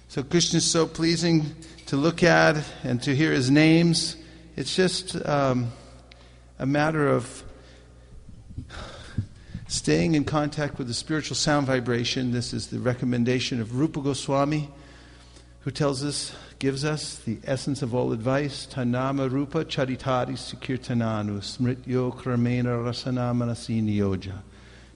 So Krishna is so pleasing to look at and to hear his names. It's just a matter of staying in contact with the spiritual sound vibration. This is the recommendation of Rupa Goswami, who gives us the essence of all advice. Tanama Rupa Charitari Sikirtananu Smrityo Kramena Rasanamana Yoja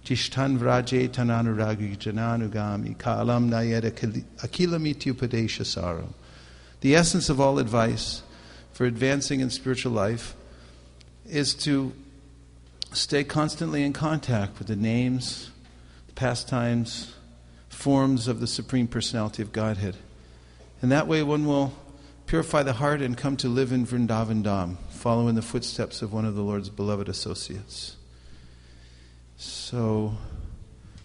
Tishtan Vraje Tananuragi Jananugami Kalam Nayeda Akilamiti Upadesha Saram. The essence of all advice for advancing in spiritual life is to stay constantly in contact with the names, pastimes, forms of the Supreme Personality of Godhead. And that way one will purify the heart and come to live in Vrindavan Dham, follow in the footsteps of one of the Lord's beloved associates. So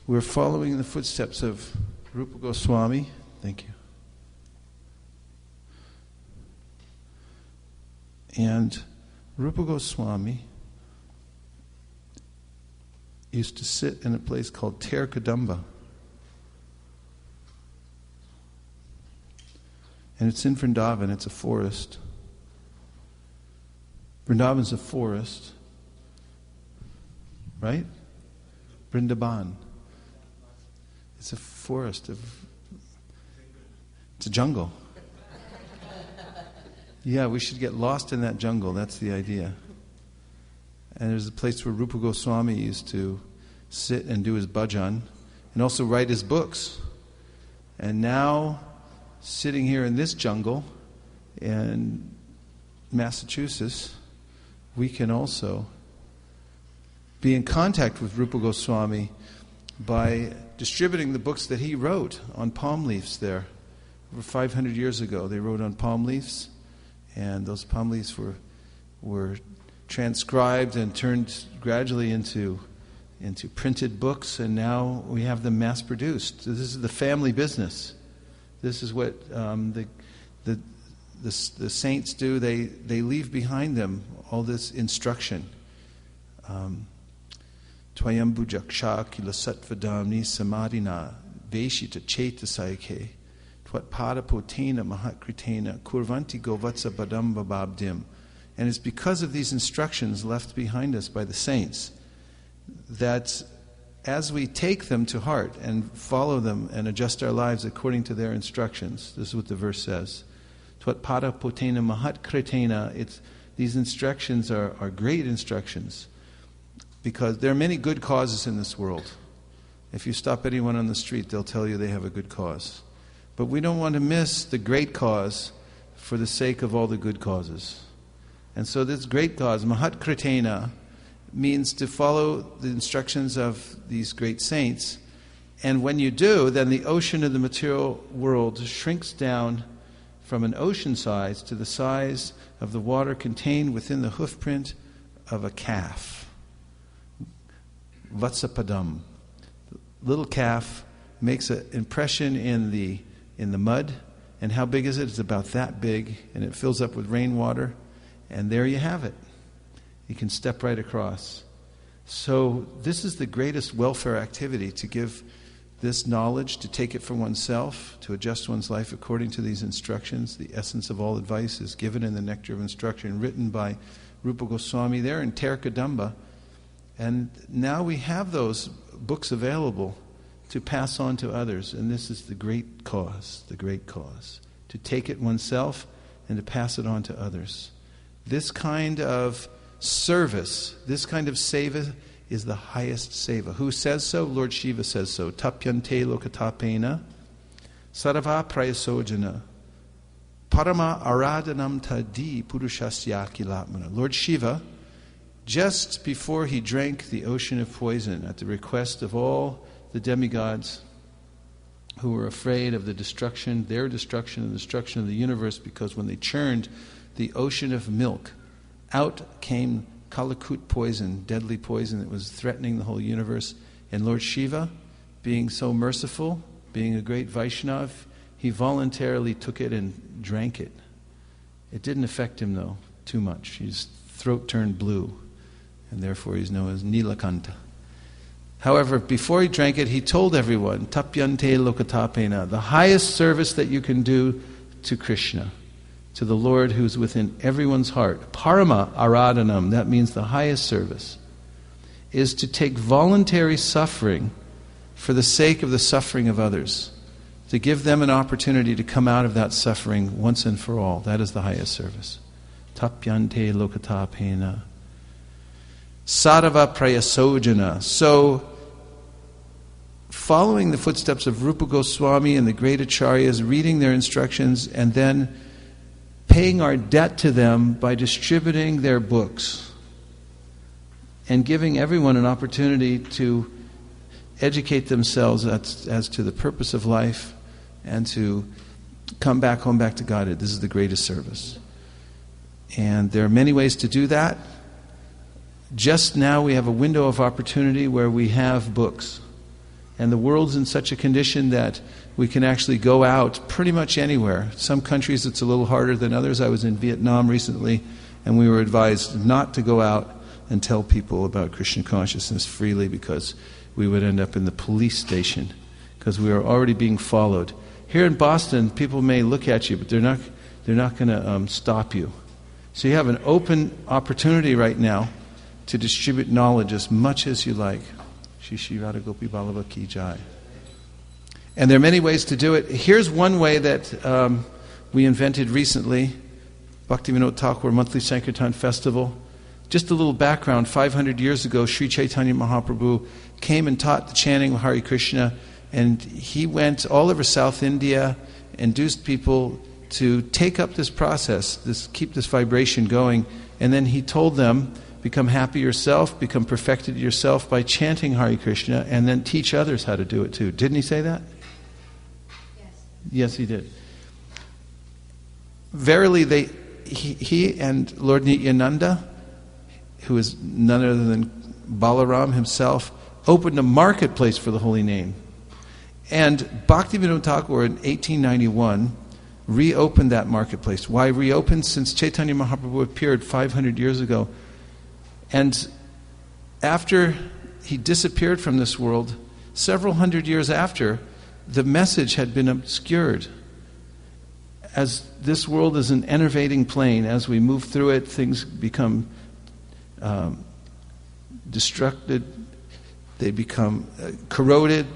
we're following the footsteps of Rupa Goswami. Thank you. And Rupa Goswami used to sit in a place called Ter Kadamba. And it's in Vrindavan, it's a forest. Vrindavan's a forest, right? Vrindavan. It's a forest it's a jungle. Yeah, we should get lost in that jungle, that's the idea. And there's a place where Rupa Goswami used to sit and do his bhajan and also write his books. And now, sitting here in this jungle in Massachusetts, we can also be in contact with Rupa Goswami by distributing the books that he wrote on palm leaves there. Over 500 years ago, they wrote on palm leaves, and those palm leaves were transcribed and turned gradually into printed books, and now we have them mass-produced. So this is the family business. This is what the saints do. They leave behind them all this instruction. Twayam bujaksha kila satvadamni samadhina veshita chetasaike twat padapotena mahatkritena kurvanti govatsa badam bababdim. And it's because of these instructions left behind us by the saints that as we take them to heart and follow them and adjust our lives according to their instructions, this is what the verse says. Twat pada potena mahat kritena. These instructions are great instructions because there are many good causes in this world. If you stop anyone on the street, they'll tell you they have a good cause. But we don't want to miss the great cause for the sake of all the good causes. And so this great cause, mahat kritena, means to follow the instructions of these great saints. And when you do, then the ocean of the material world shrinks down from an ocean size to the size of the water contained within the hoofprint of a calf. Vatsapadam. Little calf makes an impression in the mud. And how big is it? It's about that big. And it fills up with rainwater. And there you have it. You can step right across. So this is the greatest welfare activity, to give this knowledge, to take it for oneself, to adjust one's life according to these instructions. The essence of all advice is given in the Nectar of Instruction, written by Rupa Goswami there in Ter Kadamba. And now we have those books available to pass on to others. And this is the great cause, to take it oneself and to pass it on to others. This kind of service, this kind of seva is the highest seva. Who says so? Lord Shiva says so. Tapyante lokatapena sarava prayasojana parama aradanam tadi purushasya kilatmana. Lord Shiva, just before he drank the ocean of poison at the request of all the demigods who were afraid of their destruction, and the destruction of the universe, because when they churned the ocean of milk, out came Kalakut poison, deadly poison that was threatening the whole universe. And Lord Shiva, being so merciful, being a great Vaishnav, he voluntarily took it and drank it. It didn't affect him, though, too much. His throat turned blue, and therefore he's known as Nilakanta. However, before he drank it, he told everyone, Tapyante lokatapena, the highest service that you can do to Krishna, to the Lord who's within everyone's heart, parama aradhanam, that means the highest service, is to take voluntary suffering for the sake of the suffering of others, to give them an opportunity to come out of that suffering once and for all. That is the highest service. Tapyante lokatapena. Sadhava prayasojana. So, following the footsteps of Rupa Goswami and the great acharyas, reading their instructions, and then paying our debt to them by distributing their books and giving everyone an opportunity to educate themselves as to the purpose of life and to come back home, back to Godhead. This is the greatest service. And there are many ways to do that. Just now we have a window of opportunity where we have books. And the world's in such a condition that we can actually go out pretty much anywhere. Some countries it's a little harder than others. I was in Vietnam recently, and we were advised not to go out and tell people about Krishna consciousness freely because we would end up in the police station because we are already being followed. Here in Boston, people may look at you, but they're not going to stop you. So you have an open opportunity right now to distribute knowledge as much as you like. Shri Shri Radha Gopi Vallabha Ki Jai. And there are many ways to do it. Here's one way that we invented recently, Bhaktivinoda Thakur Monthly Sankirtan Festival. Just a little background, 500 years ago, Sri Chaitanya Mahaprabhu came and taught the chanting of Hare Krishna, and he went all over South India, induced people to take up this process, keep this vibration going, and then he told them, become happy yourself, become perfected yourself by chanting Hare Krishna, and then teach others how to do it too. Didn't he say that? Yes. Yes, he did. Verily, he and Lord Nityananda, who is none other than Balaram himself, opened a marketplace for the holy name. And Bhaktivinoda Thakur in 1891 reopened that marketplace. Why reopened? Since Chaitanya Mahaprabhu appeared 500 years ago. And after he disappeared from this world, several hundred years after, the message had been obscured. As this world is an enervating plane, as we move through it, things become destructed, they become corroded,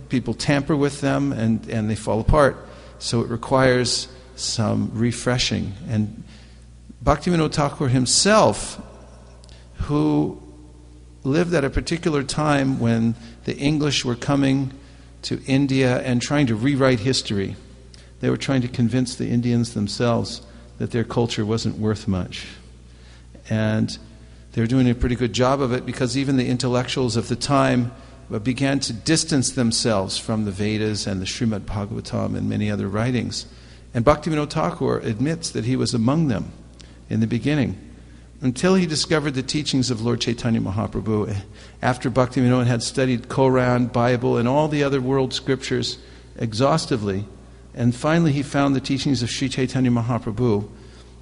people tamper with them, and they fall apart. So it requires some refreshing. And Bhaktivinoda Thakur himself, who lived at a particular time when the English were coming to India and trying to rewrite history. They were trying to convince the Indians themselves that their culture wasn't worth much. And they were doing a pretty good job of it because even the intellectuals of the time began to distance themselves from the Vedas and the Srimad Bhagavatam and many other writings. And Bhaktivinoda Thakur admits that he was among them in the beginning, until he discovered the teachings of Lord Chaitanya Mahaprabhu. After Bhaktivinoda had studied Koran, Bible, and all the other world scriptures exhaustively, and finally he found the teachings of Sri Chaitanya Mahaprabhu,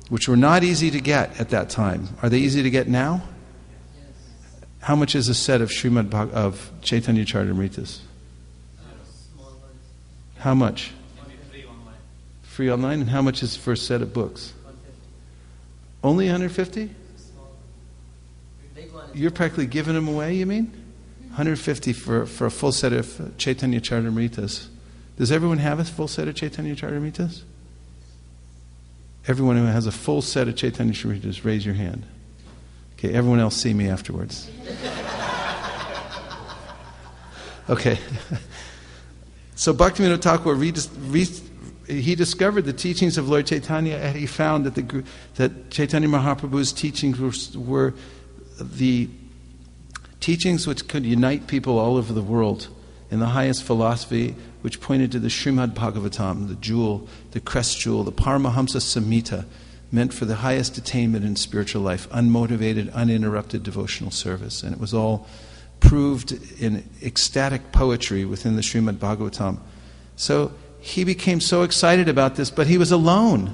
which were not easy to get at that time. Are they easy to get now? Yes. How much is a set of of Chaitanya Charitamritas? How much? Free online. Free online? And how much is for a set of books? 150. Only 150? Big one. You're practically giving them away, you mean? 150 for a full set of Chaitanya Charitamritas. Does everyone have a full set of Chaitanya Charitamritas? Everyone who has a full set of Chaitanya Charitamritas, raise your hand. Okay, everyone else see me afterwards. Okay. So Bhaktivinoda Thakur he discovered the teachings of Lord Chaitanya, and he found that Chaitanya Mahaprabhu's teachings were the teachings which could unite people all over the world in the highest philosophy, which pointed to the Srimad Bhagavatam, the jewel, the crest jewel, the Paramahamsa Samhita, meant for the highest attainment in spiritual life, unmotivated, uninterrupted devotional service. And it was all proved in ecstatic poetry within the Srimad Bhagavatam. So he became so excited about this, but he was alone.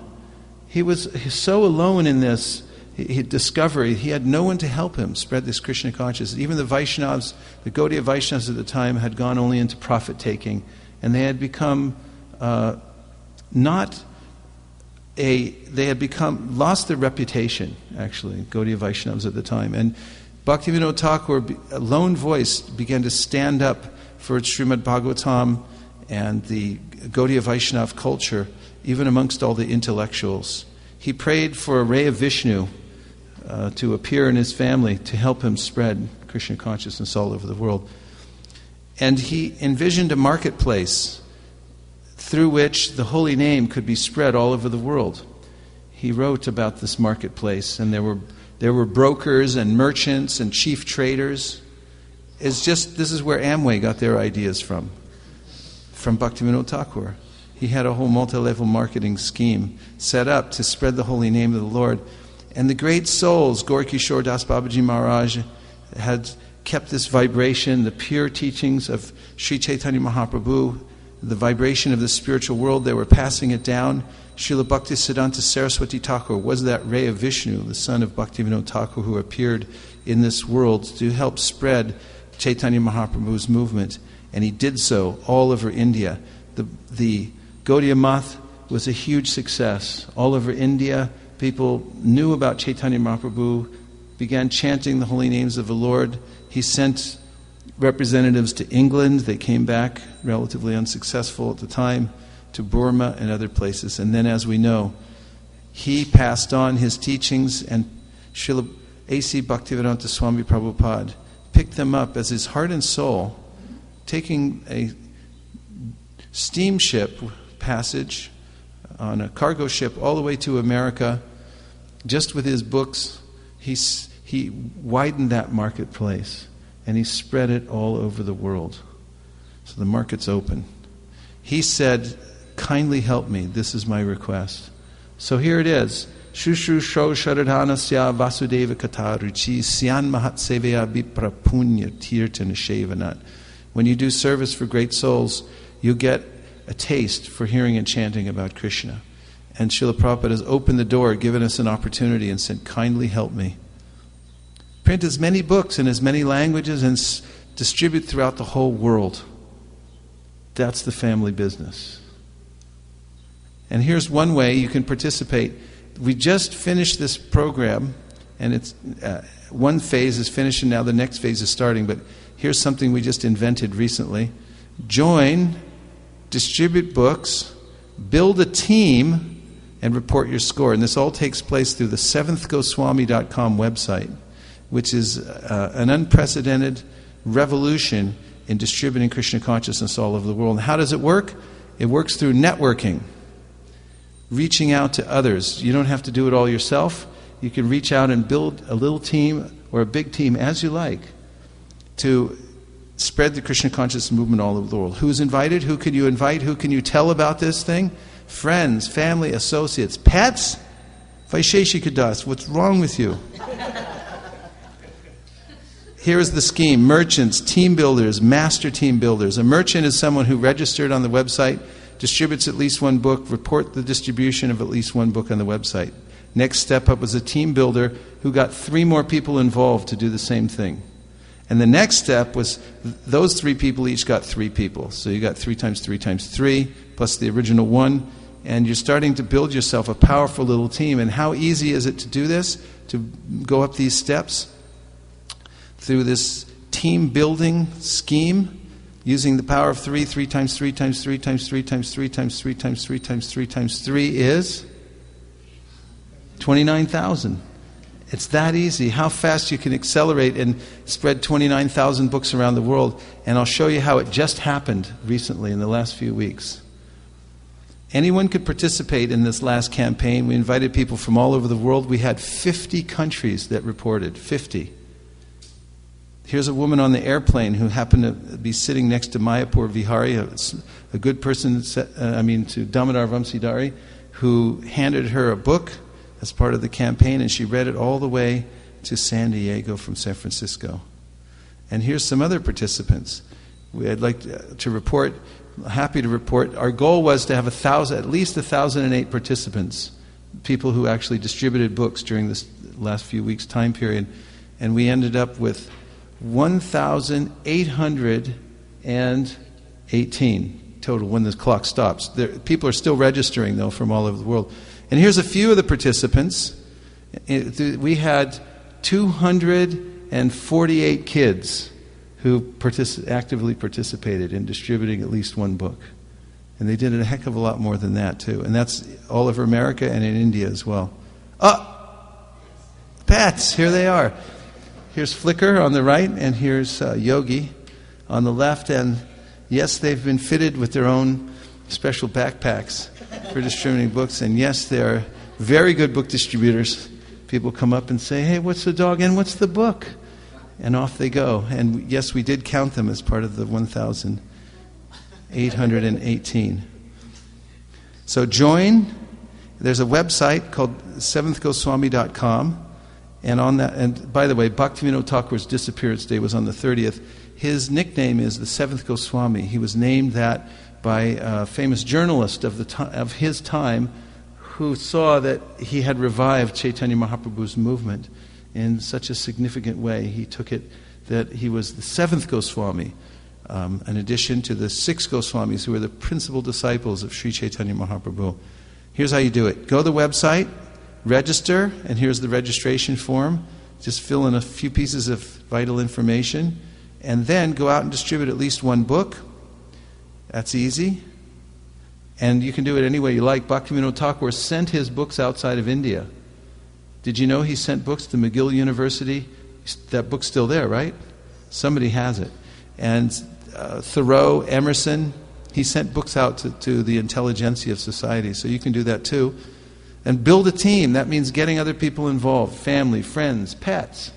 He was so alone in this he had discovery. He had no one to help him spread this Krishna consciousness. Even the Vaishnavas, the Gaudiya Vaishnavas at the time, had gone only into profit taking, and they had become lost their reputation, actually, Gaudiya Vaishnavas at the time. And Bhaktivinoda Thakur, a lone voice, began to stand up for Srimad Bhagavatam and the Gaudiya Vaishnava culture, even amongst all the intellectuals. He prayed for a ray of Vishnu to appear in his family to help him spread Krishna consciousness all over the world. And he envisioned a marketplace through which the holy name could be spread all over the world. He wrote about this marketplace, and there were brokers and merchants and chief traders. This is where Amway got their ideas from Bhaktivinoda Thakur. He had a whole multi-level marketing scheme set up to spread the holy name of the Lord. And the great souls, Gaur Kishore Das Babaji Maharaj, had kept this vibration, the pure teachings of Sri Chaitanya Mahaprabhu, the vibration of the spiritual world. They were passing it down. Srila Bhaktisiddhanta Saraswati Thakur was that ray of Vishnu, the son of Bhaktivinoda Thakur, who appeared in this world to help spread Chaitanya Mahaprabhu's movement. And he did so all over India. The Gaudiya Math was a huge success. All over India, people knew about Chaitanya Mahaprabhu, began chanting the holy names of the Lord. He sent representatives to England. They came back relatively unsuccessful at the time, to Burma and other places. And then, as we know, he passed on his teachings, and Srila A.C. Bhaktivedanta Swami Prabhupada picked them up as his heart and soul, taking a steamship passage on a cargo ship all the way to America. Just with his books, he widened that marketplace, and he spread it all over the world. So the market's open. He said, kindly help me, this is my request. So here it is. Shushu Sho Sharadhanasya Vasudeva Kata Ruchi Syan Mahat Seveya Vipra Punya Tirtha Nishevanat. When you do service for great souls, you get a taste for hearing and chanting about Krishna. And Srila Prabhupada has opened the door, given us an opportunity, and said, kindly help me. Print as many books in as many languages and distribute throughout the whole world. That's the family business. And here's one way you can participate. We just finished this program, and it's one phase is finished, and now the next phase is starting. But here's something we just invented recently. Join, distribute books, build a team, and report your score. And this all takes place through the seventhgoswami.com website, which is an unprecedented revolution in distributing Krishna consciousness all over the world. And how does it work? It works through networking, reaching out to others. You don't have to do it all yourself. You can reach out and build a little team or a big team, as you like, to spread the Krishna consciousness movement all over the world. Who's invited? Who can you invite? Who can you tell about this thing? Friends, family, associates, pets? Vaisheshika Das, what's wrong with you? Here's the scheme. Merchants, team builders, master team builders. A merchant is someone who registered on the website, distributes at least one book, report the distribution of at least one book on the website. Next step up was a team builder who got 3 more people involved to do the same thing. And the next step was those 3 people each got 3 people. So you got 3 times 3 times 3 plus the original 1. And you're starting to build yourself a powerful little team. And how easy is it to do this? To go up these steps? Through this team building scheme, using the power of 3, 3 times 3 times 3 times 3 times 3 times 3 times 3 times 3 times 3 is 29,000. It's that easy. How fast you can accelerate and spread 29,000 books around the world. And I'll show you how it just happened recently in the last few weeks. Anyone could participate in this last campaign. We invited people from all over the world. We had 50 countries that reported. 50. Here's a woman on the airplane who happened to be sitting next to Mayapur Vihari, a good person, to Damodar Vamsidhari, who handed her a book as part of the campaign, and she read it all the way to San Diego from San Francisco. And here's some other participants. I'd like to report, happy to report, our goal was to have at least 1,008 participants people who actually distributed books during this last few weeks' time period. And we ended up with 1,818 total when the clock stops. People are still registering, though, from all over the world. And here's a few of the participants. We had 248 kids who actively participated in distributing at least one book. And they did a heck of a lot more than that, too. And that's all over America and in India as well. Oh! Pets! Here they are. Here's Flickr on the right, and here's Yogi on the left. And yes, they've been fitted with their own special backpacks for distributing books. And yes, they're very good book distributors. People come up and say, hey, what's the dog and what's the book? And off they go. And yes, we did count them as part of the 1,818. So join. There's a website called seventhgoswami.com. And on that, and by the way, Bhaktivinoda Thakur's disappearance day was on the 30th. His nickname is the Seventh Goswami. He was named that by a famous journalist of his time who saw that he had revived Chaitanya Mahaprabhu's movement in such a significant way. He took it that he was the seventh Goswami, in addition to the six Goswamis who were the principal disciples of Sri Chaitanya Mahaprabhu. Here's how you do it. Go to the website, register, and here's the registration form. Just fill in a few pieces of vital information, and then go out and distribute at least one book. That's easy. And you can do it any way you like. Bhaktivinoda Thakur sent his books outside of India. Did you know he sent books to McGill University? That book's still there, right? Somebody has it. And Thoreau, Emerson, he sent books out to the intelligentsia of society. So you can do that too. And build a team. That means getting other people involved. Family, friends, pets.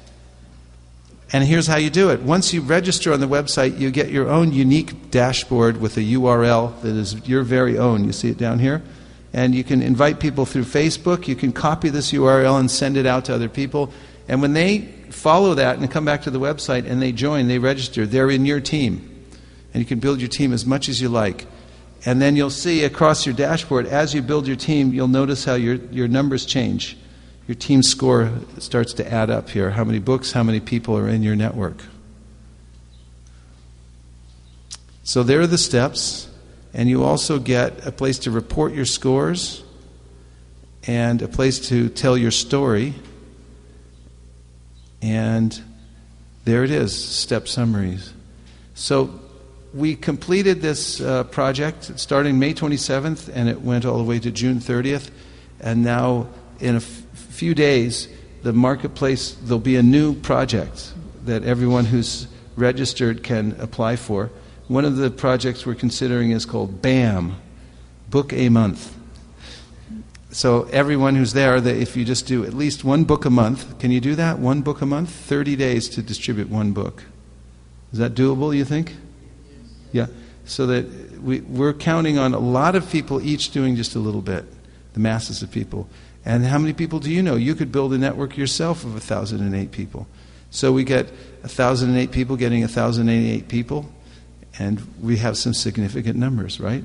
And here's how you do it. Once you register on the website, you get your own unique dashboard with a URL that is your very own. You see it down here? And you can invite people through Facebook. You can copy this URL and send it out to other people. And when they follow that and come back to the website and they join, they register, they're in your team. And you can build your team as much as you like. And then you'll see across your dashboard, as you build your team, you'll notice how your numbers change. Your team score starts to add up here. How many books, how many people are in your network. So there are the steps. And you also get a place to report your scores and a place to tell your story. And there it is, step summaries. So we completed this project starting May 27th, and it went all the way to June 30th. And now in a few days, the marketplace, there'll be a new project that everyone who's registered can apply for. One of the projects we're considering is called BAM, Book a Month. So everyone who's there, if you just do at least one book a month, can you do that? One book a month? 30 days to distribute one book. Is that doable, you think? Yeah. So that we're counting on a lot of people each doing just a little bit, the masses of people. And how many people do you know? You could build a network yourself of 1,008 people. So we get 1,008 people getting 1,088 people. And we have some significant numbers, right?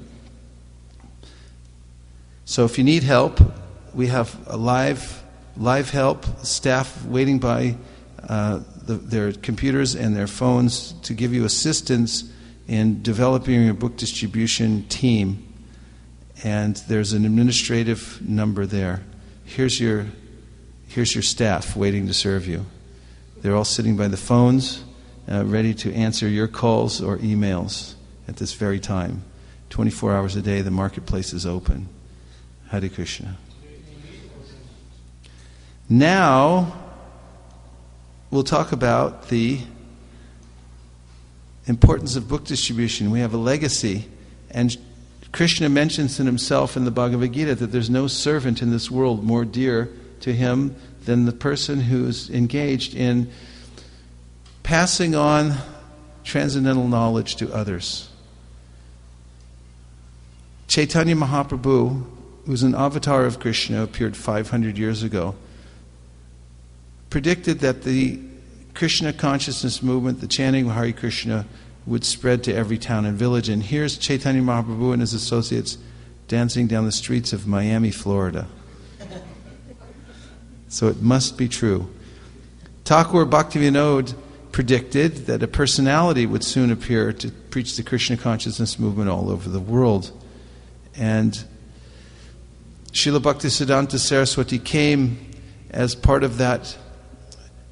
So if you need help, we have a live help, staff waiting by their computers and their phones to give you assistance in developing your book distribution team. And there's an administrative number there. Here's your staff waiting to serve you. They're all sitting by the phones, ready to answer your calls or emails at this very time. 24 hours a day, the marketplace is open. Hare Krishna. Now, we'll talk about the importance of book distribution. We have a legacy, and Krishna mentions in himself in the Bhagavad Gita that there's no servant in this world more dear to him than the person who's engaged in passing on transcendental knowledge to others. Chaitanya Mahaprabhu, who's an avatar of Krishna, appeared 500 years ago, predicted that the Krishna consciousness movement, the chanting of Hare Krishna, would spread to every town and village. And here's Chaitanya Mahaprabhu and his associates dancing down the streets of Miami, Florida. So it must be true. Thakur Bhaktivinoda predicted that a personality would soon appear to preach the Krishna consciousness movement all over the world. And Srila Bhaktisiddhanta Saraswati came as part of that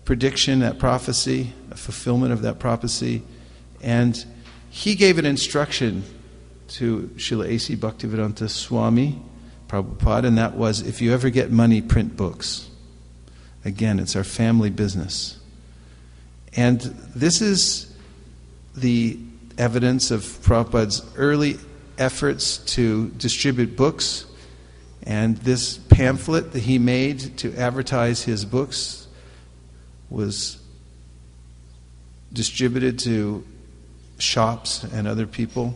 prediction, that prophecy, a fulfillment of that prophecy. And he gave an instruction to Srila A.C. Bhaktivedanta Swami Prabhupada, and that was, if you ever get money, print books. Again, it's our family business. And this is the evidence of Prabhupada's early efforts to distribute books. And this pamphlet that he made to advertise his books was distributed to shops and other people.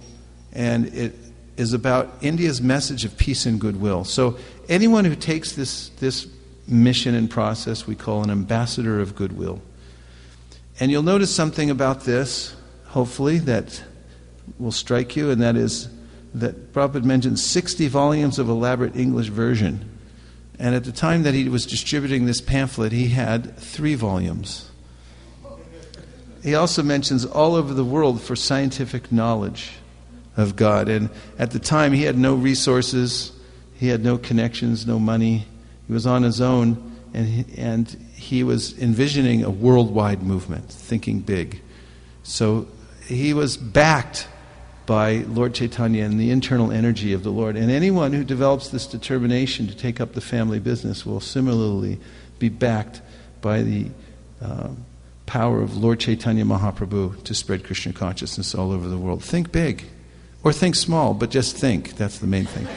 And it is about India's message of peace and goodwill. So anyone who takes this mission and process we call an ambassador of goodwill. And you'll notice something about this, hopefully, that will strike you, and that is that Prabhupada mentioned 60 volumes of elaborate English version. And at the time that he was distributing this pamphlet, he had 3 volumes. He also mentions all over the world for scientific knowledge of God. And at the time, he had no resources, he had no connections, no money. He was on his own, and he was envisioning a worldwide movement, thinking big. So he was backed by Lord Chaitanya and the internal energy of the Lord. And anyone who develops this determination to take up the family business will similarly be backed by the power of Lord Chaitanya Mahaprabhu to spread Krishna consciousness all over the world. Think big. Or think small, but just think. That's the main thing.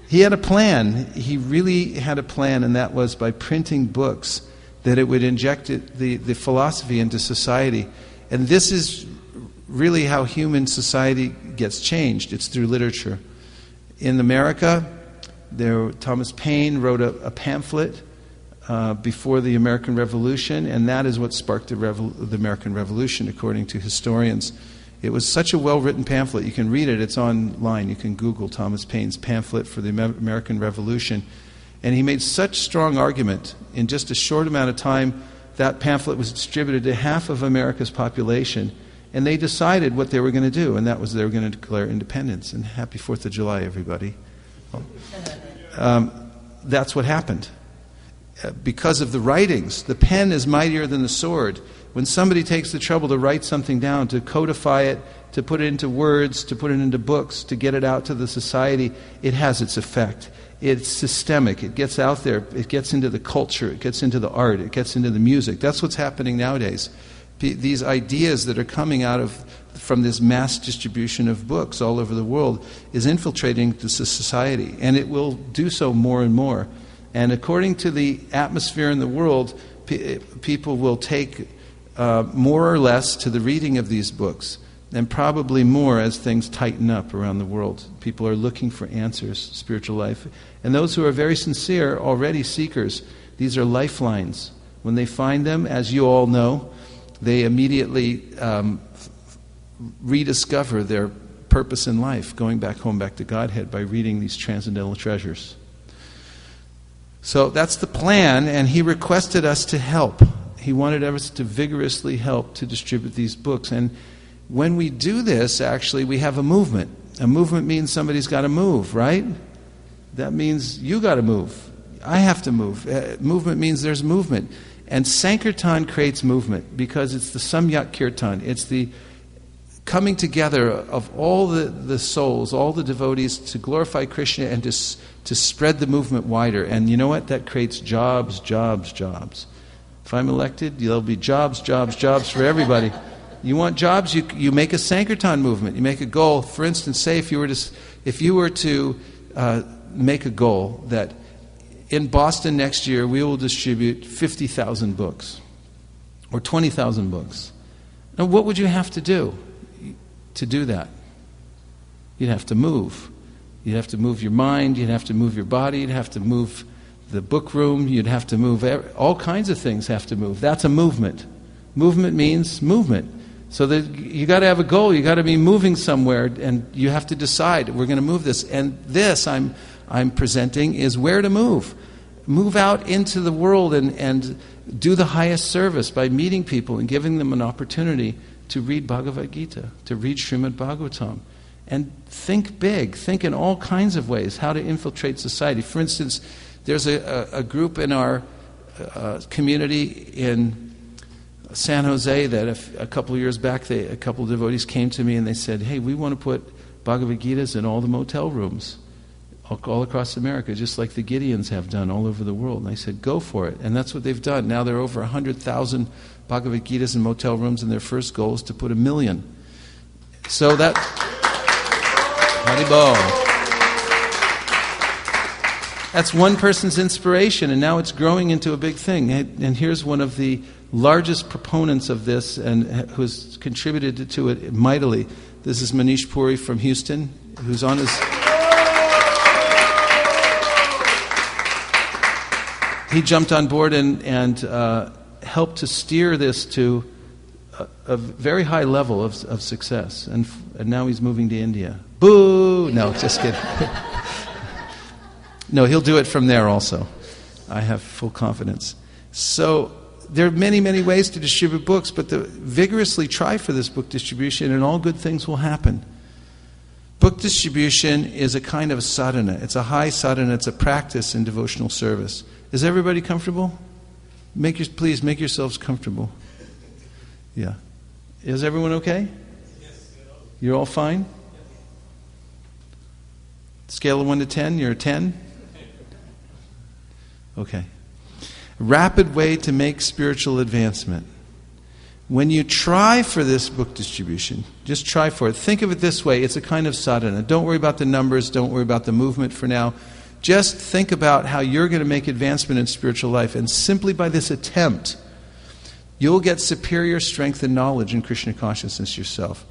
He had a plan. He really had a plan, and that was by printing books that it would inject the philosophy into society. And this is really how human society gets changed. It's through literature. In America, Thomas Paine wrote a pamphlet before the American Revolution, and that is what sparked the American Revolution, according to historians. It was such a well-written pamphlet. You can read it. It's online. You can Google Thomas Paine's pamphlet for the American Revolution. And he made such strong argument. In just a short amount of time, that pamphlet was distributed to half of America's population. And they decided what they were going to do, and that was they were going to declare independence. And happy 4th of July, everybody. That's what happened. Because of the writings, the pen is mightier than the sword. When somebody takes the trouble to write something down, to codify it, to put it into words, to put it into books, to get it out to the society, it has its effect. It's systemic. It gets out there. It gets into the culture. It gets into the art. It gets into the music. That's what's happening nowadays. These ideas that are coming out from this mass distribution of books all over the world is infiltrating the society, and it will do so more and more. And according to the atmosphere in the world, people will take more or less to the reading of these books, and probably more as things tighten up around the world. People are looking for answers, spiritual life. And those who are very sincere, already seekers, these are lifelines. When they find them, as you all know, they immediately rediscover their purpose in life, going back home, back to Godhead, by reading these transcendental treasures. So that's the plan, and he requested us to help. He wanted us to vigorously help to distribute these books. And when we do this, actually, we have a movement. A movement means somebody's got to move, right? That means you got to move. I have to move. Movement means there's movement. And Sankirtan creates movement because it's the Samyak Kirtan. It's the coming together of all the souls, all the devotees to glorify Krishna and to spread the movement wider. And you know what? That creates jobs, jobs, jobs. If I'm elected, there'll be jobs, jobs, jobs for everybody. You want jobs? You make a Sankirtan movement. You make a goal. For instance, say if you were to make a goal that in Boston next year we will distribute 50,000 books or 20,000 books. Now, what would you have to do that? You'd have to move. You'd have to move your mind. You'd have to move your body. You'd have to move the book room. You'd have to move. All kinds of things have to move. That's a movement. Movement means movement. So that you got to have a goal. You got to be moving somewhere, and you have to decide we're going to move this. And this, I'm I'm presenting is where to move. Move out into the world and do the highest service by meeting people and giving them an opportunity to read Bhagavad Gita, to read Srimad Bhagavatam. And think big. Think in all kinds of ways how to infiltrate society. For instance, there's a group in our community in San Jose that a couple of years back, a couple of devotees came to me and they said, hey, we want to put Bhagavad Gitas in all the motel rooms all across America, just like the Gideons have done all over the world. And I said, go for it. And that's what they've done. Now there are over 100,000 Bhagavad Gitas in motel rooms, and their first goal is to put 1 million. So that... Haribol. That's one person's inspiration, and now it's growing into a big thing. And here's one of the largest proponents of this and who's contributed to it mightily. This is Manish Puri from Houston, who's on his... He jumped on board and helped to steer this to a very high level of success. And now he's moving to India. Boo! No, just kidding. No, he'll do it from there also. I have full confidence. So there are many, many ways to distribute books, but vigorously try for this book distribution and all good things will happen. Book distribution is a kind of sadhana. It's a high sadhana. It's a practice in devotional service. Is everybody comfortable? Please make yourselves comfortable. Yeah. Is everyone okay? Yes. You're all fine? Scale of 1 to 10, you're a 10? Okay. Rapid way to make spiritual advancement. When you try for this book distribution, just try for it. Think of it this way. It's a kind of sadhana. Don't worry about the numbers. Don't worry about the movement for now. Just think about how you're going to make advancement in spiritual life. And simply by this attempt, you'll get superior strength and knowledge in Krishna consciousness yourself.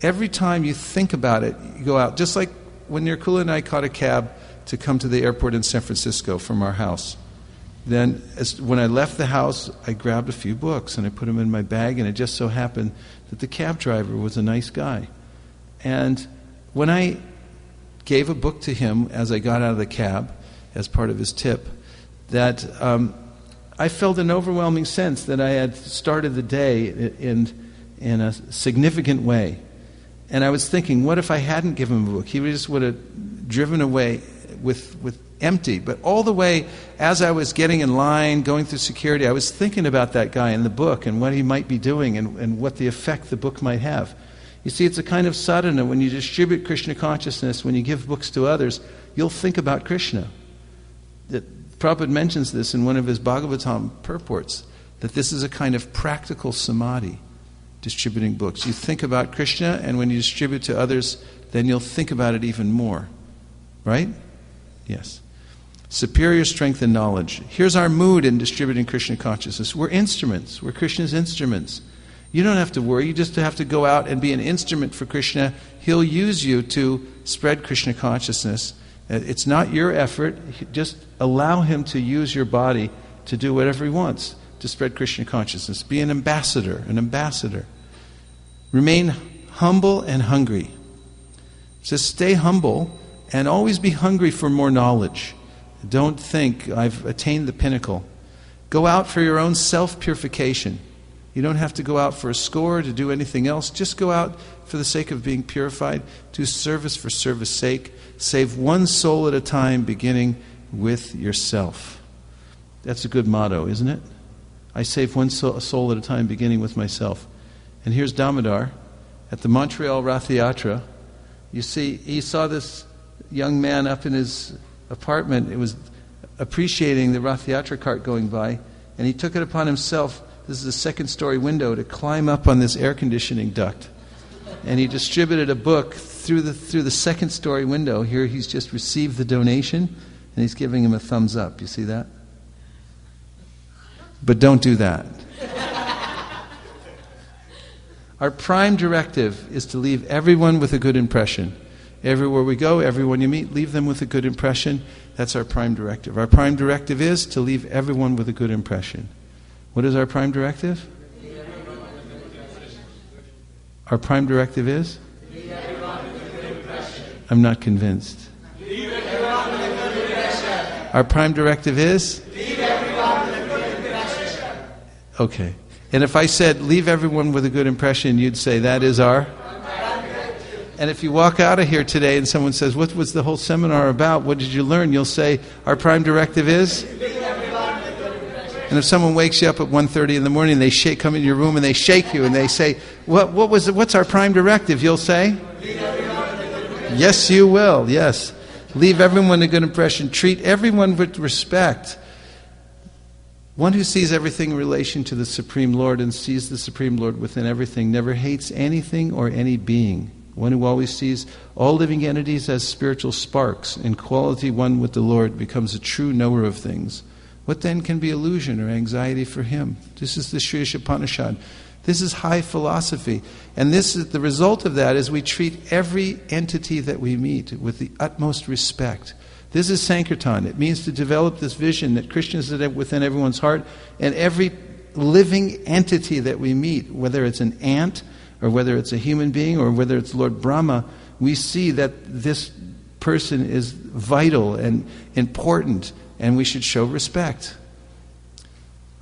Every time you think about it, you go out. Just like when Nirkula and I caught a cab to come to the airport in San Francisco from our house. Then when I left the house, I grabbed a few books and I put them in my bag, and it just so happened that the cab driver was a nice guy. And when I gave a book to him as I got out of the cab, as part of his tip, that I felt an overwhelming sense that I had started the day in a significant way. And I was thinking, what if I hadn't given him a book? He just would have driven away with empty. But all the way, as I was getting in line, going through security, I was thinking about that guy in the book and what he might be doing and what the effect the book might have. You see, it's a kind of sadhana. When you distribute Krishna consciousness, when you give books to others, you'll think about Krishna. Prabhupada mentions this in one of his Bhagavatam purports, that this is a kind of practical samadhi, distributing books. You think about Krishna, and when you distribute to others, then you'll think about it even more. Right? Yes. Superior strength and knowledge. Here's our mood in distributing Krishna consciousness. We're instruments. We're Krishna's instruments. You don't have to worry. You just have to go out and be an instrument for Krishna. He'll use you to spread Krishna consciousness. It's not your effort. Just allow him to use your body to do whatever he wants to spread Krishna consciousness. Be an ambassador, Remain humble and hungry. Just stay humble and always be hungry for more knowledge. Don't think, I've attained the pinnacle. Go out for your own self-purification. You don't have to go out for a score, to do anything else. Just go out for the sake of being purified. Do service for service sake. Save one soul at a time, beginning with yourself. That's a good motto, isn't it? I save one soul at a time, beginning with myself. And here's Damodar at the Montreal Rath Yatra. You see, he saw this young man up in his apartment. It was appreciating the Rath Yatra cart going by, and he took it upon himself. This is a second-story window to climb up on this air conditioning duct, and he distributed a book through the second-story window. Here, he's just received the donation, and he's giving him a thumbs up. You see that? But don't do that. Our prime directive is to leave everyone with a good impression. Everywhere we go, everyone you meet, leave them with a good impression. That's our prime directive. Our prime directive is to leave everyone with a good impression. What is our prime directive? Our prime directive is? I'm not convinced. Our prime directive is? Okay. And if I said, leave everyone with a good impression, you'd say that is our? And if you walk out of here today and someone says, what was the whole seminar about? What did you learn? You'll say, our prime directive is? And if someone wakes you up at 1:30 in the morning, they come in your room and they shake you and they say, what's our prime directive? You'll say? Yes, you will. Yes. Leave everyone a good impression. Treat everyone with respect. One who sees everything in relation to the Supreme Lord and sees the Supreme Lord within everything never hates anything or any being. One who always sees all living entities as spiritual sparks, in quality one with the Lord, becomes a true knower of things. What then can be illusion or anxiety for him? This is the Sri Upanishad. This is high philosophy. And this is the result of that is we treat every entity that we meet with the utmost respect. This is Sankirtan. It means to develop this vision that Krishna is within everyone's heart, and every living entity that we meet, whether it's an ant or whether it's a human being or whether it's Lord Brahma, we see that this person is vital and important, and we should show respect.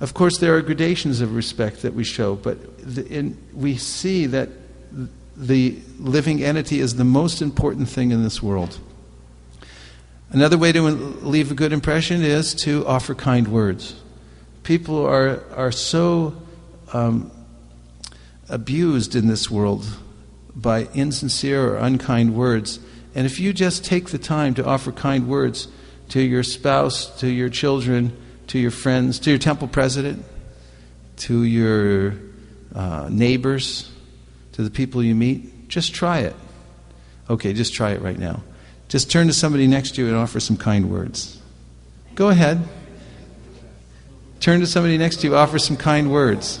Of course, there are gradations of respect that we show, but we see that the living entity is the most important thing in this world. Another way to leave a good impression is to offer kind words. People are so abused in this world by insincere or unkind words. And if you just take the time to offer kind words to your spouse, to your children, to your friends, to your temple president, to your neighbors, to the people you meet, just try it. Okay, just try it right now. Just turn to somebody next to you and offer some kind words. Go ahead. Turn to somebody next to you, offer some kind words.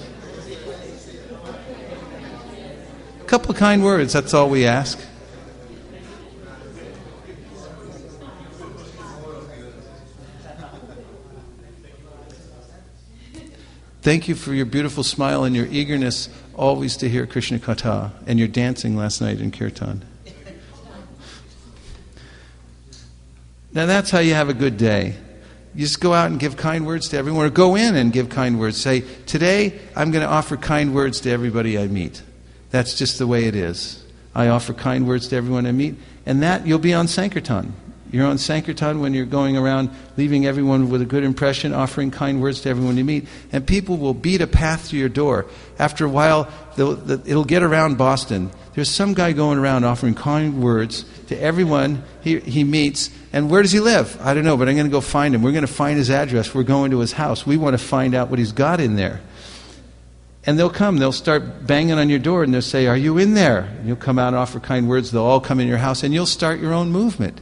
A couple of kind words, that's all we ask. Thank you for your beautiful smile and your eagerness always to hear Krishna Katha, and your dancing last night in Kirtan. Now that's how you have a good day. You just go out and give kind words to everyone, or go in and give kind words. Say, today I'm going to offer kind words to everybody I meet. That's just the way it is. I offer kind words to everyone I meet, and that you'll be on Sankirtan. You're on Sankirtan when you're going around leaving everyone with a good impression, offering kind words to everyone you meet, and people will beat a path to your door. After a while, it'll get around Boston. There's some guy going around offering kind words to everyone he meets. And where does he live? I don't know, but I'm going to go find him. We're going to find his address. We're going to his house. We want to find out what he's got in there. And they'll come. They'll start banging on your door, and they'll say, are you in there? And you'll come out and offer kind words. They'll all come in your house, and you'll start your own movement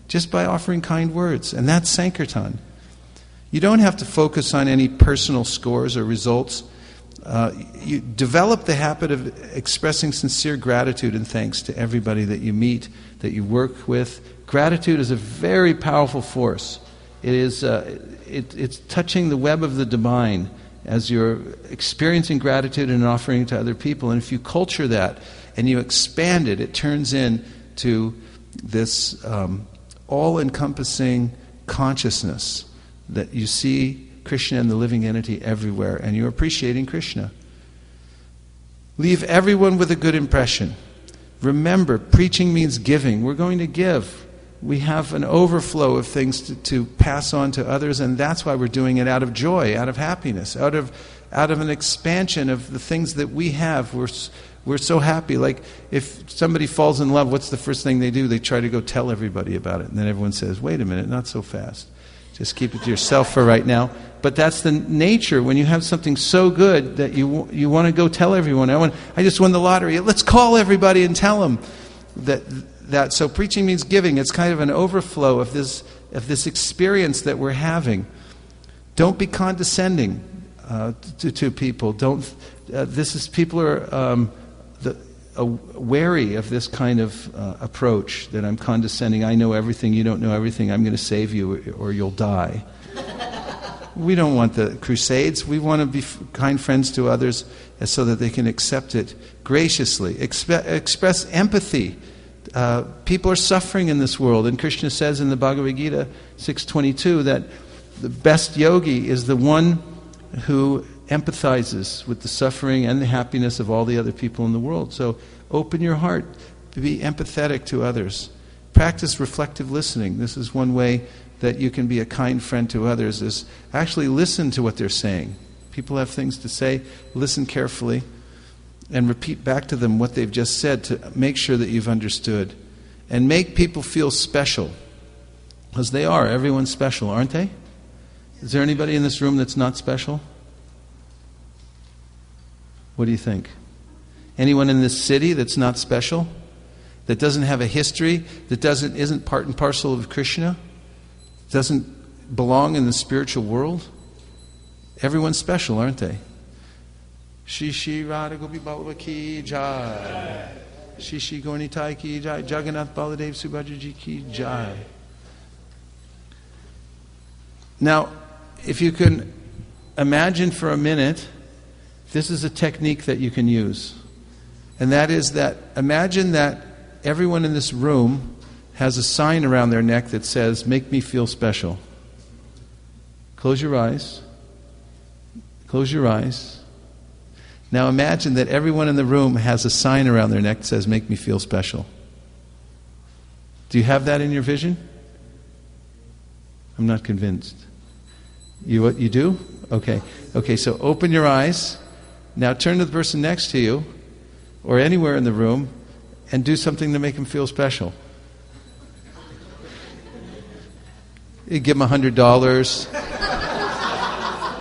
just by offering kind words. And that's Sankirtan. You don't have to focus on any personal scores or results. You develop the habit of expressing sincere gratitude and thanks to everybody that you meet, that you work with. Gratitude is a very powerful force. It is it's touching the web of the divine as you're experiencing gratitude and offering it to other people. And if you culture that and you expand it, it turns into this all-encompassing consciousness that you see Krishna and the living entity everywhere, and you're appreciating Krishna. Leave everyone with a good impression. Remember, preaching means giving. We're going to give. We have an overflow of things to pass on to others, and that's why we're doing it out of joy, out of happiness, out of an expansion of the things that we have. We're so happy. Like if somebody falls in love, what's the first thing they do? They try to go tell everybody about it, and then everyone says, wait a minute, not so fast. Just keep it to yourself for right now. But that's the nature when you have something so good that you want to go tell everyone. I just won the lottery. Let's call everybody and tell them that. So preaching means giving. It's kind of an overflow of this experience that we're having. Don't be condescending to people. People are wary of this kind of approach that I'm condescending. I know everything. You don't know everything. I'm going to save you, or you'll die. We don't want the crusades. We want to be kind friends to others so that they can accept it graciously. Express empathy People are suffering in this world, and Krishna says in the Bhagavad Gita 6:22 that the best yogi is the one who empathizes with the suffering and the happiness of all the other people in the world. So open your heart, be empathetic to others. Practice reflective listening. This is one way that you can be a kind friend to others, is actually listen to what they're saying. People have things to say, listen carefully, and repeat back to them what they've just said to make sure that you've understood. And make people feel special. Because they are. Everyone's special, aren't they? Is there anybody in this room that's not special? What do you think? Anyone in this city that's not special? That doesn't have a history? That isn't part and parcel of Krishna? Doesn't belong in the spiritual world? Everyone's special, aren't they? Shri Shri Radha Gopi Ballabha ki jai. Shri Shri Gaurnitai ki jai. Jagannath Baladev Subhadraji ki jai. Now, if you can imagine for a minute, this is a technique that you can use. And that is that, imagine that everyone in this room has a sign around their neck that says, "Make me feel special." Close your eyes. Close your eyes. Now imagine that everyone in the room has a sign around their neck that says, "Make me feel special." Do you have that in your vision? I'm not convinced. You do? Okay. Okay, so open your eyes. Now turn to the person next to you, or anywhere in the room, and do something to make them feel special. You give them $100.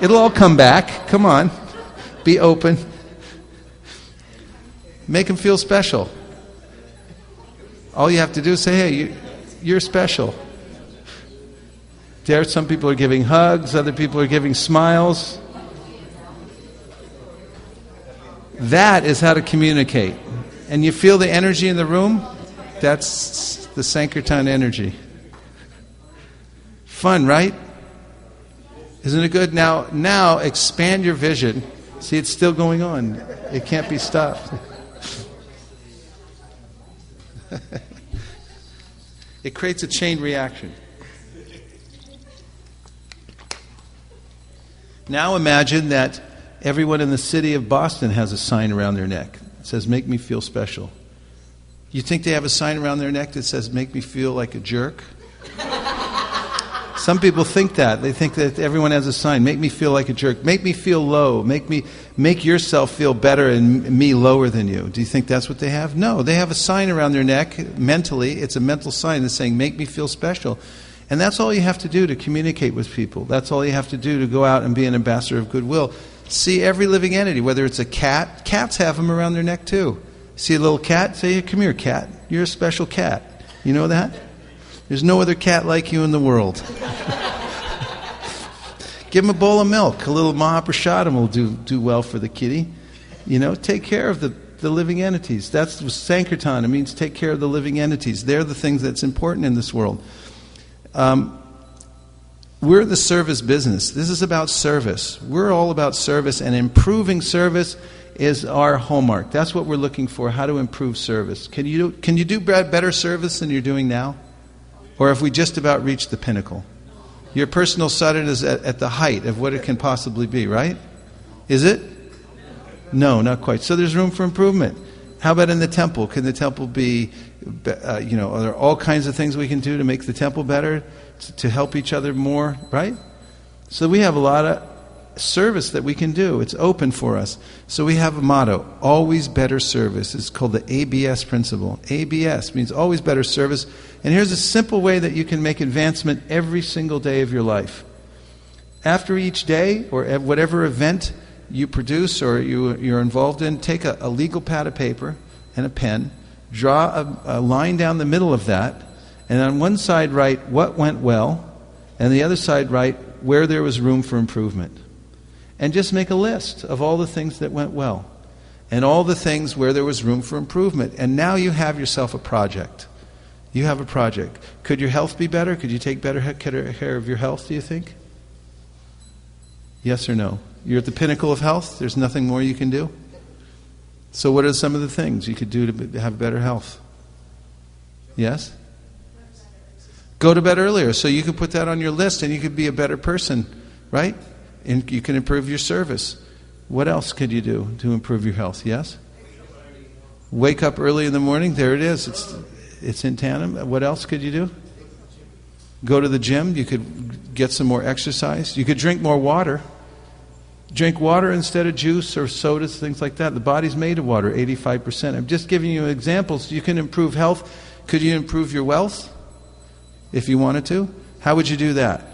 It'll all come back. Come on. Be open. Make them feel special. All you have to do is say, "Hey, you're special." There, some people are giving hugs, other people are giving smiles. That is how to communicate. And you feel the energy in the room? That's the Sankirtan energy. Fun, right? Isn't it good? Now expand your vision. See, it's still going on. It can't be stopped. It creates a chain reaction. Now imagine that everyone in the city of Boston has a sign around their neck that says, "Make me feel special." You think they have a sign around their neck that says, "Make me feel like a jerk"? Some people think that. They think that everyone has a sign, "Make me feel like a jerk. Make me feel low. Make yourself feel better and me lower than you." Do you think that's what they have? No, they have a sign around their neck mentally. It's a mental sign that's saying, "Make me feel special." And that's all you have to do to communicate with people. That's all you have to do to go out and be an ambassador of goodwill. See every living entity, whether it's a cat. Cats have them around their neck too. See a little cat? Say, "Hey, come here, cat. You're a special cat." You know that? There's no other cat like you in the world. Give him a bowl of milk. A little Mahaprasadam will do well for the kitty. Take care of the living entities. That's Sankirtan. It means take care of the living entities. They're the things that's important in this world. We're the service business. This is about service. We're all about service, and improving service is our hallmark. That's what we're looking for, how to improve service. Can you do better service than you're doing now? Or have we just about reached the pinnacle? Your personal sadhana is at the height of what it can possibly be, right? Is it? No, not quite. So there's room for improvement. How about in the temple? Can the temple be, are there all kinds of things we can do to make the temple better, to help each other more, right? So we have a lot of service that we can do. It's open for us. So we have a motto, always better service. It's called the ABS principle. ABS means always better service. And here's a simple way that you can make advancement every single day of your life. After each day, or at whatever event you produce or you're involved in, take a legal pad of paper and a pen, draw a line down the middle of that, and on one side write what went well, and the other side write where there was room for improvement. And just make a list of all the things that went well, and all the things where there was room for improvement. And now you have yourself a project. You have a project. Could your health be better? Could you take better care of your health, do you think? Yes or no? You're at the pinnacle of health? There's nothing more you can do? So what are some of the things you could do to have better health? Yes? Go to bed earlier. So you could put that on your list and you could be a better person, right? And you can improve your service. What else could you do to improve your health? Yes? Wake up early in the morning. There it is. It's in tandem. What else could you do? Go to the gym. You could get some more exercise. You could drink more water. Drink water instead of juice or sodas, things like that. The body's made of water, 85%. I'm just giving you examples. You can improve health. Could you improve your wealth if you wanted to? How would you do that?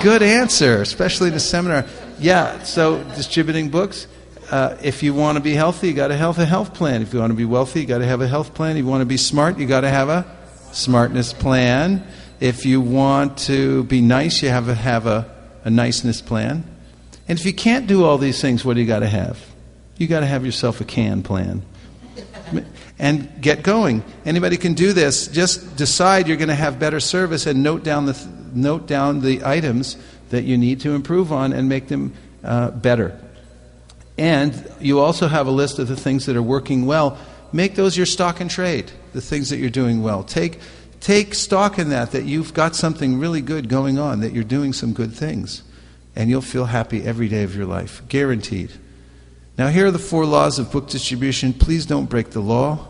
Good answer, especially in a seminar. Yeah, so distributing books. If you want to be healthy, you got to have a health plan. If you want to be wealthy, you got to have a health plan. If you want to be smart, you got to have a smartness plan. If you want to be nice, you have a niceness plan. And if you can't do all these things, what do you got to have? You got to have yourself a can plan. And get going. Anybody can do this. Just decide you're going to have better service and note down the items that you need to improve on and make them better. And you also have a list of the things that are working well. Make those your stock and trade, the things that you're doing well. Take stock in that you've got something really good going on, that you're doing some good things. And you'll feel happy every day of your life. Guaranteed. Now here are the 4 laws of book distribution. Please don't break the law.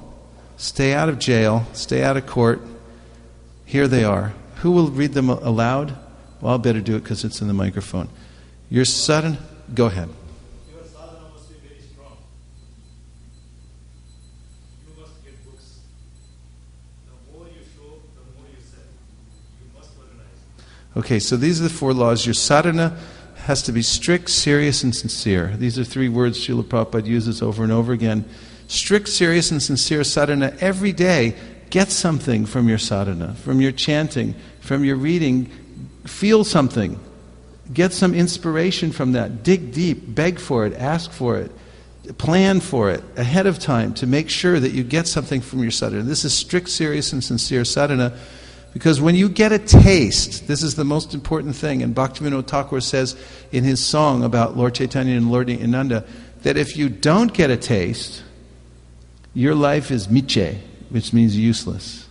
Stay out of jail. Stay out of court. Here they are. Who will read them aloud? Well, I'll better do it because it's in the microphone. Your sudden... Go ahead. Your sadhana must be very strong. You must get books. The more you show, the more you sell. You must organize. Okay, so these are the 4 laws. Your sadhana has to be strict, serious, and sincere. These are 3 words Srila Prabhupada uses over and over again. Strict, serious, and sincere sadhana. Every day, get something from your sadhana, from your chanting, from your reading. Feel something. Get some inspiration from that. Dig deep. Beg for it. Ask for it. Plan for it ahead of time to make sure that you get something from your sadhana. This is strict, serious, and sincere sadhana. Because when you get a taste, this is the most important thing. And Bhaktivinoda Thakur says in his song about Lord Chaitanya and Lord Nityananda, that if you don't get a taste, your life is miche, which means useless.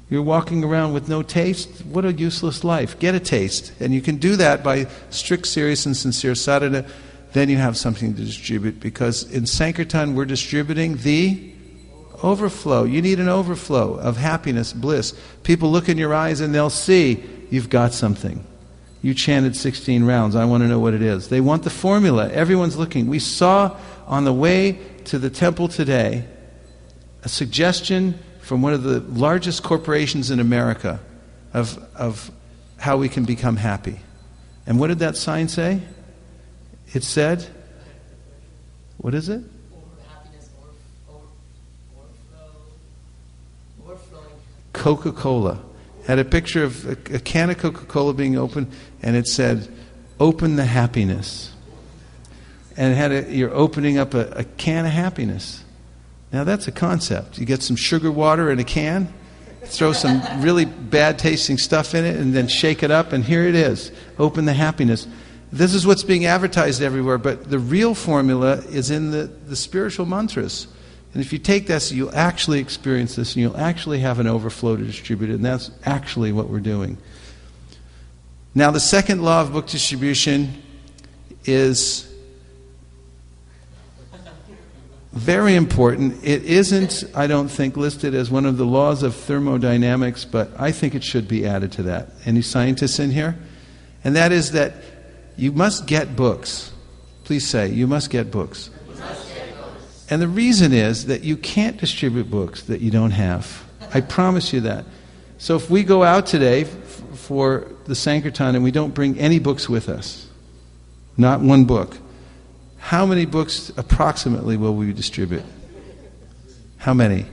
You're walking around with no taste. What a useless life. Get a taste. And you can do that by strict, serious, and sincere sadhana. Then you have something to distribute. Because in Sankirtan, we're distributing the overflow. You need an overflow of happiness, bliss. People look in your eyes and they'll see you've got something. You chanted 16 rounds. I want to know what it is. They want the formula. Everyone's looking. We saw on the way to the temple today a suggestion from one of the largest corporations in America of how we can become happy. And what did that sign say? It said, what is it? Coca-Cola. Had a picture of a can of Coca-Cola being opened, and it said, "Open the happiness." And it had you're opening up a can of happiness. Now that's a concept. You get some sugar water in a can, throw some really bad tasting stuff in it, and then shake it up, and here it is. Open the happiness. This is what's being advertised everywhere, but the real formula is in the spiritual mantras. And if you take this, you'll actually experience this, and you'll actually have an overflow to distribute it, and that's actually what we're doing. Now, the second law of book distribution is very important. It isn't, I don't think, listed as one of the laws of thermodynamics, but I think it should be added to that. Any scientists in here? And that is that you must get books. Please say, you must get books. And the reason is that you can't distribute books that you don't have. I promise you that. So if we go out today for the Sankirtan and we don't bring any books with us, not one book, how many books approximately will we distribute? How many?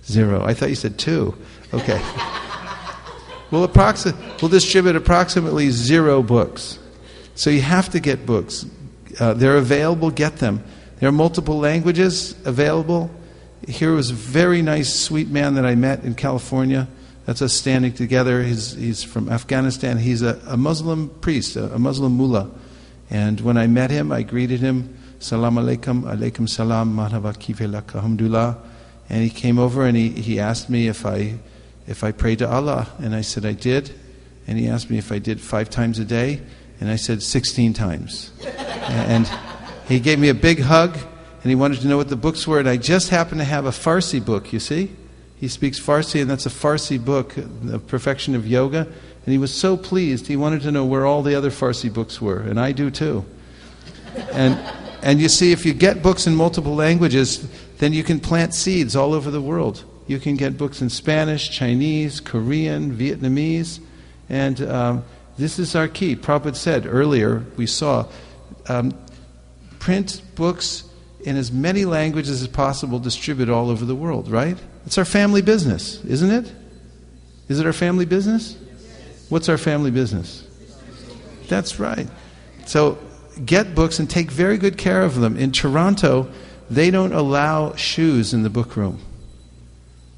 0. I thought you said 2. Okay. We'll distribute approximately 0 books. So you have to get books. They're available, get them. There are multiple languages available. Here was a very nice, sweet man that I met in California. That's us standing together. He's from Afghanistan. He's a Muslim priest, a Muslim mullah. And when I met him, I greeted him Salam alaikum, alaikum salam, marhaba kifelak, alhamdulillah. And he came over and he asked me if I prayed to Allah. And I said I did. And he asked me if I did 5 times a day. And I said 16 times. And he gave me a big hug. And he wanted to know what the books were. And I just happened to have a Farsi book, you see. He speaks Farsi, and that's a Farsi book, The Perfection of Yoga. And he was so pleased. He wanted to know where all the other Farsi books were. And I do too. And you see, if you get books in multiple languages, then you can plant seeds all over the world. You can get books in Spanish, Chinese, Korean, Vietnamese. And this is our key. Prabhupada said earlier, we saw, print books in as many languages as possible, distribute all over the world, right? It's our family business, isn't it? Is it our family business? What's our family business? That's right. So get books and take very good care of them. In Toronto, they don't allow shoes in the book room.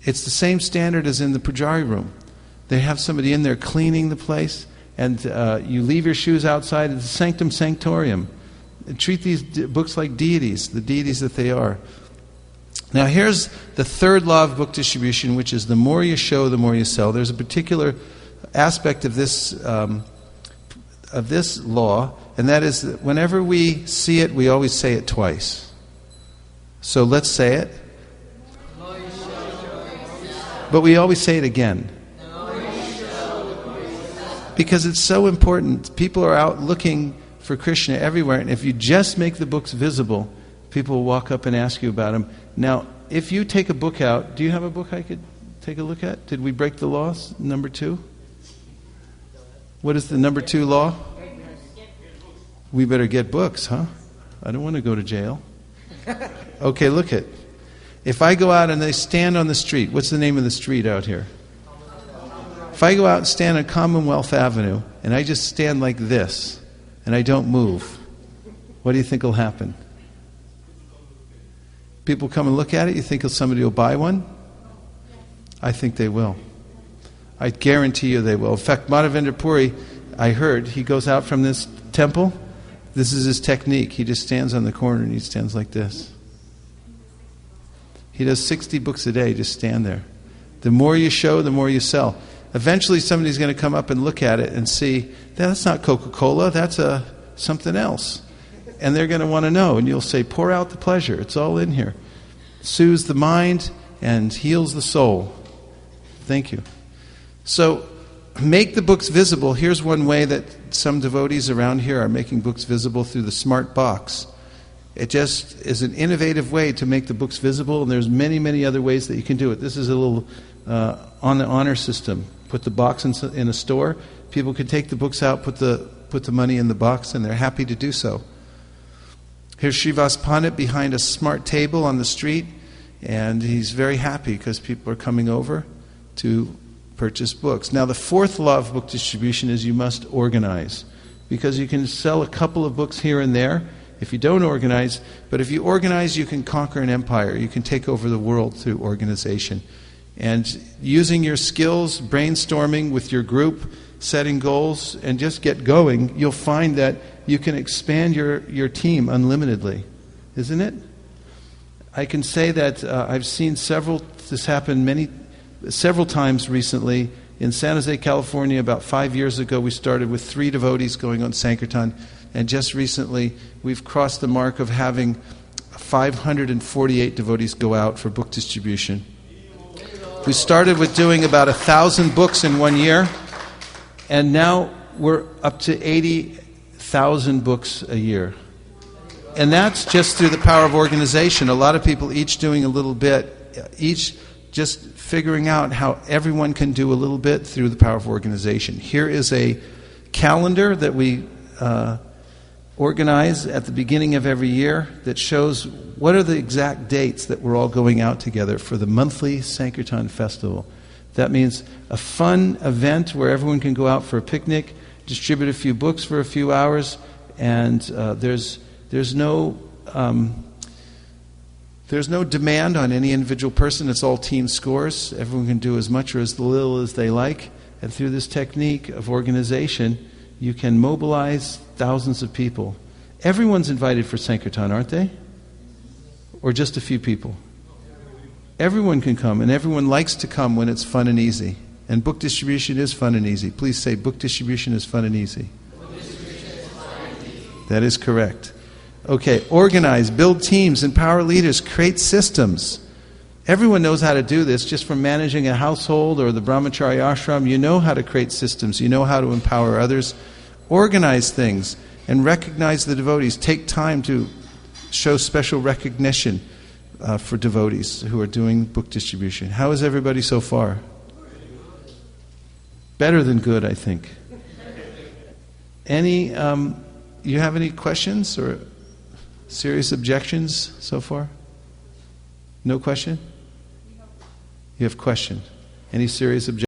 It's the same standard as in the Pujari room. They have somebody in there cleaning the place, and you leave your shoes outside. It's a sanctum sanctorium. And treat these books like deities, the deities that they are. Now here's the third law of book distribution, which is the more you show, the more you sell. There's a particular aspect of this law, and that is that whenever we see it, we always say it twice. So let's say it. But we always say it again. Because it's so important. People are out looking for Krishna everywhere, and if you just make the books visible, people will walk up and ask you about them. Now, if you take a book out, do you have a book I could take a look at? Did we break the laws? Number 2? What is the number 2 law? We better get books, huh? I don't want to go to jail. Okay, look it. If I go out and they stand on the street, what's the name of the street out here? If I go out and stand on Commonwealth Avenue and I just stand like this and I don't move, what do you think will happen? People come and look at it, you think somebody will buy one? I think they will. I guarantee you they will. In fact, Madhavendra Puri, I heard, he goes out from this temple. This is his technique. He just stands on the corner and he stands like this. He does 60 books a day, just stand there. The more you show, the more you sell. Eventually somebody's going to come up and look at it and see, that's not Coca-Cola, that's something else. And they're going to want to know. And you'll say, pour out the pleasure. It's all in here. Soothes the mind and heals the soul. Thank you. So, make the books visible. Here's one way that some devotees around here are making books visible through the smart box. It just is an innovative way to make the books visible, and there's many, many other ways that you can do it. This is a little on the honor system. Put the box in a store. People can take the books out, put the money in the box, and they're happy to do so. Here's Srivas Pandit behind a smart table on the street, and he's very happy because people are coming over to purchase books. Now, the fourth law of book distribution is you must organize, because you can sell a couple of books here and there if you don't organize, but if you organize, you can conquer an empire. You can take over the world through organization. And using your skills, brainstorming with your group, setting goals, and just get going, you'll find that you can expand your team unlimitedly. Isn't it? I can say that I've seen this happen several times recently. In San Jose, California, about 5 years ago, we started with 3 devotees going on Sankirtan. And just recently, we've crossed the mark of having 548 devotees go out for book distribution. We started with doing about 1,000 books in 1 year, and now we're up to 80,000 books a year. And that's just through the power of organization. A lot of people each doing a little bit, each just figuring out how everyone can do a little bit through the power of organization. Here is a calendar that we organize at the beginning of every year that shows what are the exact dates that we're all going out together for the monthly Sankirtan festival. That means a fun event where everyone can go out for a picnic, distribute a few books for a few hours, and there's no demand on any individual person. It's all team scores. Everyone can do as much or as little as they like. And through this technique of organization, you can mobilize thousands of people. Everyone's invited for Sankirtan, aren't they? Or just a few people? Everyone can come, and everyone likes to come when it's fun and easy. And book distribution is fun and easy. Please say, book distribution is fun and easy. That is correct. Okay, organize, build teams, empower leaders, create systems. Everyone knows how to do this just from managing a household or the brahmachari ashram. You know how to create systems. You know how to empower others. Organize things and recognize the devotees. Take time to show special recognition for devotees who are doing book distribution. How is everybody so far? Better than good, I think. You have any questions or serious objections so far? No question? You have question? Any serious objections?